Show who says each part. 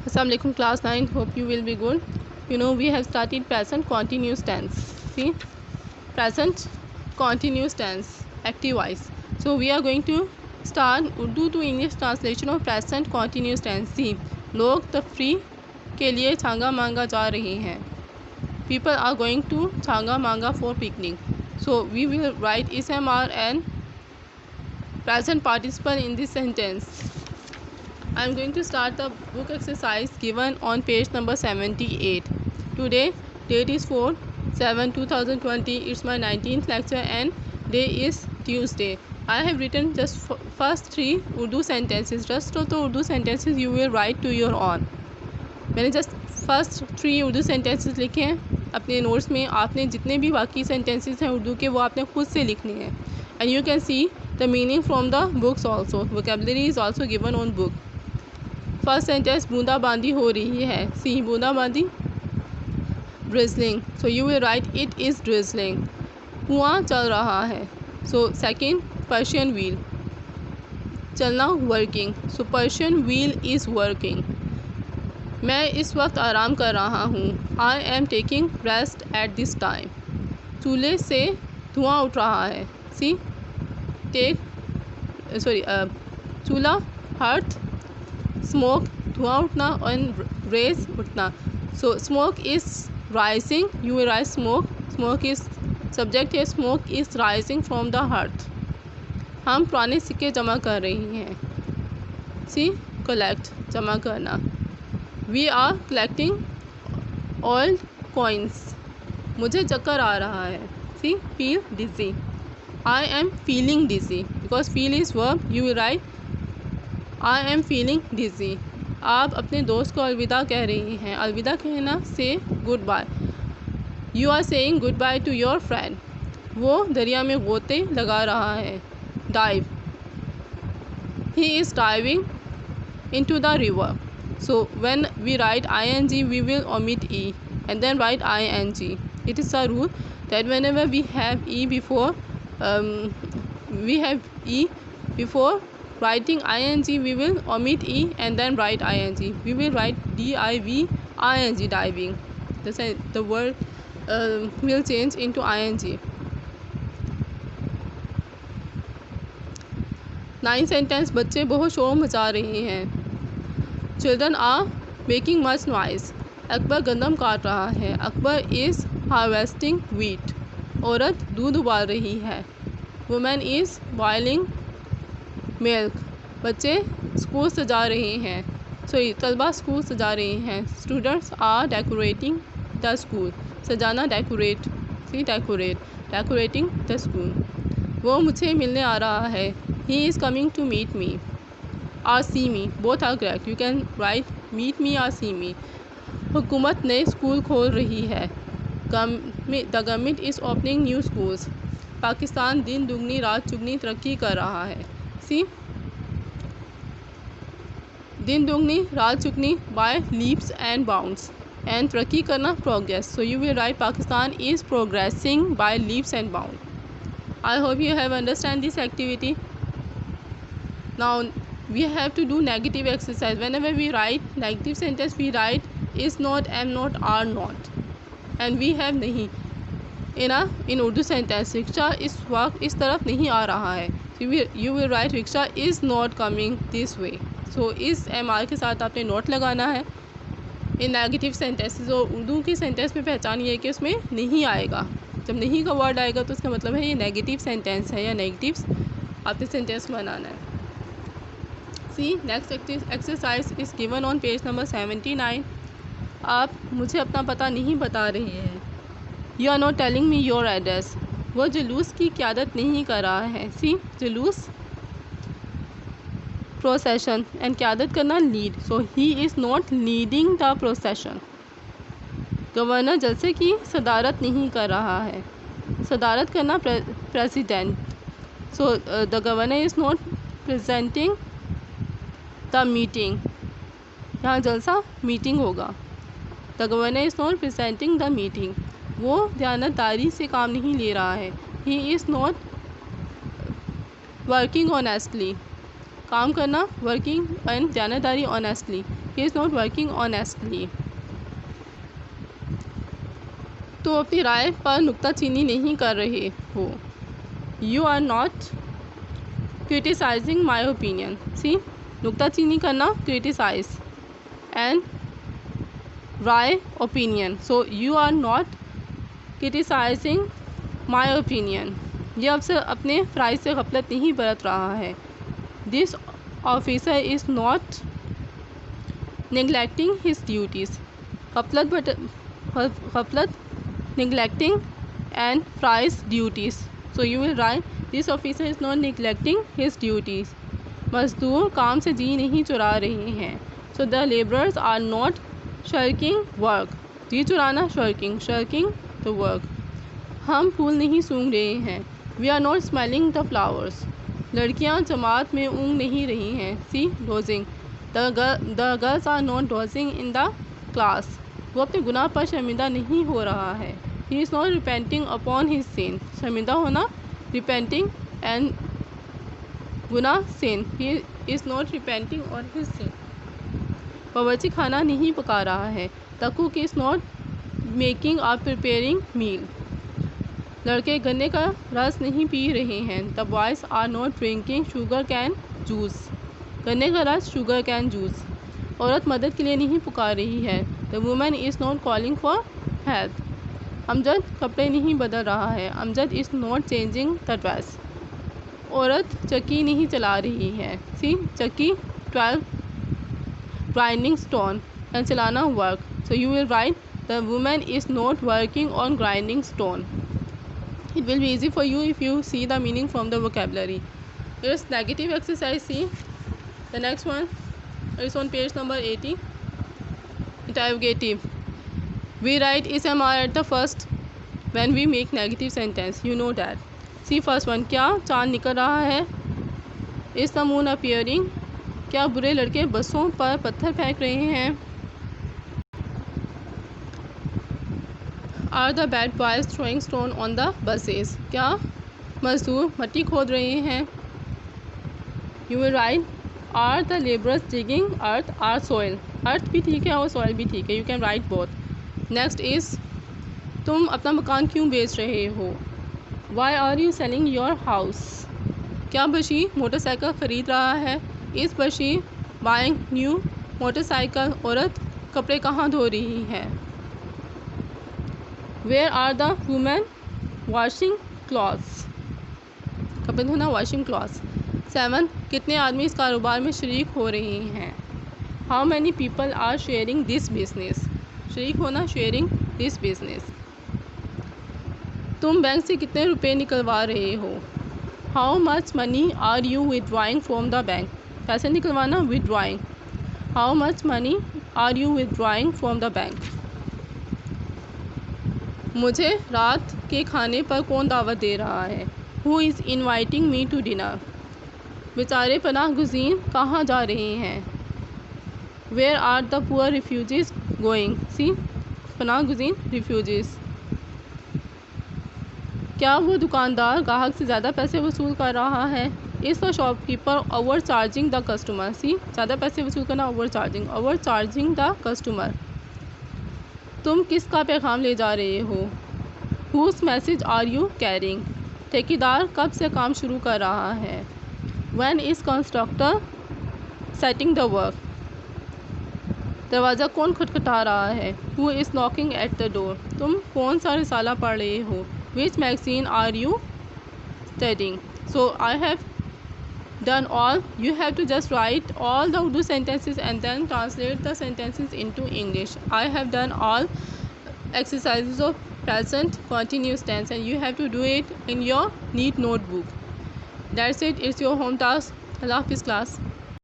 Speaker 1: Assalamu alaikum class 9, hope you will be good. We have started present continuous tense. See, present continuous tense, active voice. So we are going to start Urdu to English translation of present continuous tense. See, लोग तफरी के लिए छांगा मांगा जा रहे हैं. People are going to Changa मांगा for picnic. So we will write SMR and present participle in this sentence. I am going to start the book exercise given on page number 78. Today date is 4/7/2020. It's my 19th lecture and day is Tuesday. I have written just first 3 Urdu sentences. Rest of the Urdu sentences you will write to your own. मैंने just first 3 Urdu sentences लिखे हैं अपने notes में. आपने जितने भी बाकी sentences हैं उर्दू के वो आपने खुद से लिखने हैं. And you can see the meaning from the books also. Vocabulary is also given on book. First sentence बूंदाबांदी हो रही है. सी, बूंदाबांदी, drizzling. So you will right it is drizzling. कुआं चल रहा है. सो सेकेंड, पर्शियन व्हील, चलना, working. So Persian wheel is working. मैं इस वक्त आराम कर रहा हूँ. I am taking rest at this time. चूल्हे से धुआं उठ रहा है. सी, चूल्हा, हर्थ, स्मोक, धुआं उठना, और रेज, उठना. So smoke is rising. You will write smoke. Smoke is subject है. Smoke is rising from the hearth. हम पुराने सिक्के जमा कर रही हैं. सी, कलेक्ट, जमा करना. We are collecting old coins. मुझे चक्कर आ रहा है. See, feel dizzy. I am feeling dizzy. Because feel is verb. You will write I am feeling dizzy. आप अपने दोस्त को अलविदा कह रही हैं. अलविदा कहना से good bye. You are saying good bye to your friend. वो दरिया में गोते लगा रहा है. Dive, he is diving into the river. So when we write ing we will omit e and then write ing. It is a rule that whenever we have e before writing ing we will omit e and then write ing. We will write diving, diving. The word will change into ing. 9 sentence. बच्चे बहुत शोर मचा रहे हैं. Children are making much noise. Akbar गंदम काट रहा है. Akbar is harvesting wheat. औरत दूध उबाल रही है. Women is boiling milk. बच्चे स्कूल सजा रहे हैं. तलबा स्कूल सजा रहे हैं. Students are decorating the school. सजाना, decorate. See, decorate, decorating the school. वो मुझे मिलने आ रहा है. He is coming to meet me. Or see me, both are correct. You can write meet me or see me. हुकूमत नए school खोल रही है. The government is opening new schools. Pakistan दिन दुगनी रात चुगनी तरक्की कर रहा है. सी, दिन दुगनी रात चुगनी by leaps and bounds. And तरक्की करना, progress. So you will write Pakistan is progressing by leaps and bound. I hope you have understand this activity. Now we have to do negative exercise. Whenever we write negative sentence we write is not, am not, are not, and we have नहीं. in Urdu sentence rickshaw इस वक्त इस तरफ नहीं आ रहा है. You will write rickshaw is not coming this way. So इस MR के साथ आपने नोट लगाना है इन नेगेटिव सेंटेंसेस. और उर्दू की सेंटेंस में पहचान ये है कि उसमें नहीं आएगा. जब नहीं का वर्ड आएगा तो उसका मतलब है ये नेगेटिव सेंटेंस है या नेगेटिव्स आपने सेंटेंस बनाना है. See, next exercise is given on page number 79. आप मुझे अपना पता नहीं बता रहे हैं. You are not telling me your address. वो जुलूस की क़यादत नहीं कर रहा है. सी, जुलूस, प्रोसेशन, एंड क़यादत करना, lead. So he is not leading the procession. Governor जलसे की सदारत नहीं कर रहा है. सदारत करना, president. So the governor is not presenting the meeting. यहाँ जलसा मीटिंग होगा. The governor is not presenting the meeting. वो दयानतदारी से काम नहीं ले रहा है. He is not working honestly. काम करना, वर्किंग, एंड दयानतदारी, honestly. He is not working honestly. तो अपनी राय पर नुक्ताचीनी नहीं कर रहे हो। You are not criticising my opinion. See, नुक्ताचीनी करना, क्रिटिसाइज, एंड राय, opinion. So you are not criticising my opinion. ये अफसर अपने फ़राइज़ से गफलत नहीं बरत रहा है। This officer is not neglecting his duties. गफलत, neglecting and fries duties. So you will write this officer is not neglecting his duties. मजदूर काम से जी नहीं चुरा रहे हैं। So the laborers are not shirking work. जी चुराना, shirking the work. हम फूल नहीं सूंघ रहे हैं। We are not smelling the flowers. लड़कियां जमात में ऊँघ नहीं रही हैं। See, dozing. The girls are not dozing in the class. वो अपने गुनाह पर शर्मिंदा नहीं हो रहा है। He is not repenting upon his sin. शर्मिंदा होना, रिपेंटिंग, एंड गुनाह, sin. He is not repenting on his sin. बावर्ची खाना नहीं पका रहा है। The cook is not making or preparing meal. लड़के गन्ने का रस नहीं पी रहे हैं। The boys are not drinking sugar cane juice. गन्ने का रस, शुगर कैन जूस। औरत मदद के लिए नहीं पुकार रही है। The woman is not calling for help. Amjad कपड़े नहीं बदल रहा है। Amjad is not changing the dress. औरत चक्की नहीं चला रही है। सी, चक्की, 12 ग्राइंडिंग स्टोन, एंड चलाना, work. So you will write the woman is not working on grinding stone. It will be easy for you if you see the meaning from the vocabulary. It's negative exercise see. The next one is on page number 80. Interrogative. We write SMR at the first when we make negative sentence. You know that. See first one. क्या चांद निकल रहा है? Is the moon appearing? क्या बुरे लड़के बसों पर पत्थर फेंक रहे हैं? Are the bad boys throwing stone on the buses? क्या मजदूर मट्टी खोद रहे हैं? You will write Are the laborers digging earth or soil? अर्थ भी ठीक है और soil भी ठीक है। You can write both. Next is तुम अपना मकान क्यों बेच रहे हो? Why are you selling your house? क्या बशी मोटरसाइकिल ख़रीद रहा है? Is बशी buying new motorcycle? औरत कपड़े कहाँ धो रही है? Where are the women washing clothes? कपड़े धोना, washing clothes. 7. कितने आदमी इस कारोबार में शरीक हो रहे हैं? How many people are sharing this business. शरीक होना, शेयरिंग दिस बिजनेस। तुम बैंक से कितने रुपए निकलवा रहे हो? How much money are you withdrawing from the bank. पैसे निकलवाना, withdrawing. How much money are you withdrawing from the bank. मुझे रात के खाने पर कौन दावत दे रहा है? Who is inviting me to dinner. बेचारे पनाह गुज़ीन कहाँ जा रहे हैं? Where are the poor refugees going. See, पनाह गुज़ीन, रिफ्यूजीज। क्या वो दुकानदार ग्राहक से ज़्यादा पैसे वसूल कर रहा है? Is the shopkeeper over charging the customer. See, ज़्यादा पैसे वसूल करना, ओवर चार्जिंग द कस्टमर। तुम किसका पैगाम ले जा रहे हो? Whose message are you carrying. ठेकेदार कब से काम शुरू कर रहा है? When is constructor setting the work? दरवाज़ा कौन खटखटा रहा है? Who is knocking at the door? तुम कौन सा रिसाला पढ़ रहे हो? Which magazine are you studying? So I have done all. You have to just write all the Urdu sentences and then translate the sentences into English. I have done all exercises of present continuous tense and you have to do it in your neat notebook. That's it. It's your home task. Allah Hafiz class.